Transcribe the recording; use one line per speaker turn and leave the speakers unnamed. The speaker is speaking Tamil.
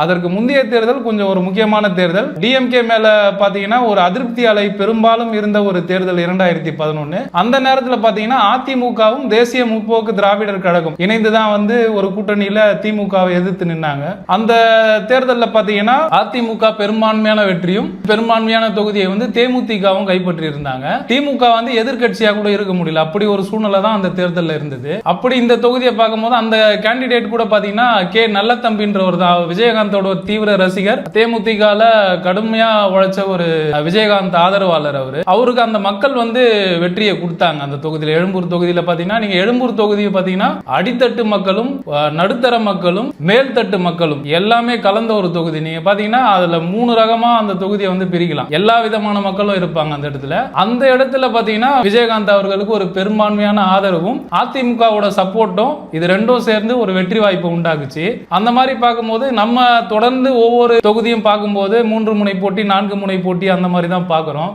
அதற்கு முந்தைய தேர்தல் கொஞ்சம் ஒரு முக்கியமான தேர்தல். டிஎம்கே மேல பாத்தீங்கன்னா ஒரு அதிருப்தி அலை பெரும்பாலும் இருந்த ஒரு தேர்தல் 2011. அந்த நேரத்தில் பாத்தீங்கன்னா அதிமுகவும் தேசிய முற்போக்கு திராவிடர் கழகம் இணைந்துதான் ஒரு கூட்டணியில திமுகவை எதிர்த்து நின்னாங்க. அந்த தேர்தலில் பாத்தீங்கன்னா அதிமுக பெரும்பான்மையான வெற்றியும் பெரும்பான்மையான தொகுதியை தேமுதிகவும் கைப்பற்றி இருந்தாங்க. திமுக எதிர்கட்சியா கூட இருக்க முடியல. அப்படி ஒரு சூழ்நிலை தான் அந்த தேர்தலில் இருந்தது. அப்படி இந்த தொகுதியை பார்க்கும்போது அந்த கேண்டிடேட் கூட பாத்தீங்கன்னா கே நல்லதம்பின்றவர் தான், விஜயகாந்தோட ஒரு தீவிர ரசிகர், தேமுதிகல கடுமையா உழைச்ச ஒரு விஜயகாந்த் ஆதரவாளர். அவருக்கு அந்த மக்கள் வெற்றியை கொடுத்தாங்க. அந்த தொகுதியில் எழும்பூர் தொகுதியில் பாத்தீங்கன்னா நீங்க எழும்பூர் தொகுதியை பாத்தீங்கன்னா அடித்தட்டு மக்களும் நடுத்தர மக்களும் மேல்தட்டு மக்களும் எல்லாமே கலந்த ஒரு தொகுதி. நீங்க பாத்தீங்கன்னா அதுல 3 ரகமா அந்த தொகுதியை பிரிக்கலாம். எல்லா விதமான மக்களும் இருப்பாங்க அந்த இடத்துல. அந்த இடத்துல பாத்தீங்கன்னா விஜயகாந்த் அவர்களுக்கு ஒரு பெரும்பான்மையான ஆதரவும் அதிமுகவோட சப்போர்ட்டும் இது ரெண்டும் சேர்ந்து ஒரு வெற்றி வாய்ப்பு உண்டாக்குச்சு. அந்த மாதிரி பார்க்கும்போது நம்ம தொடர்ந்து ஒவ்வொரு தொகுதியும் பார்க்கும்போது 3 முனை போட்டி 4 முனை போட்டி அந்த மாதிரி தான் பார்க்கிறோம்.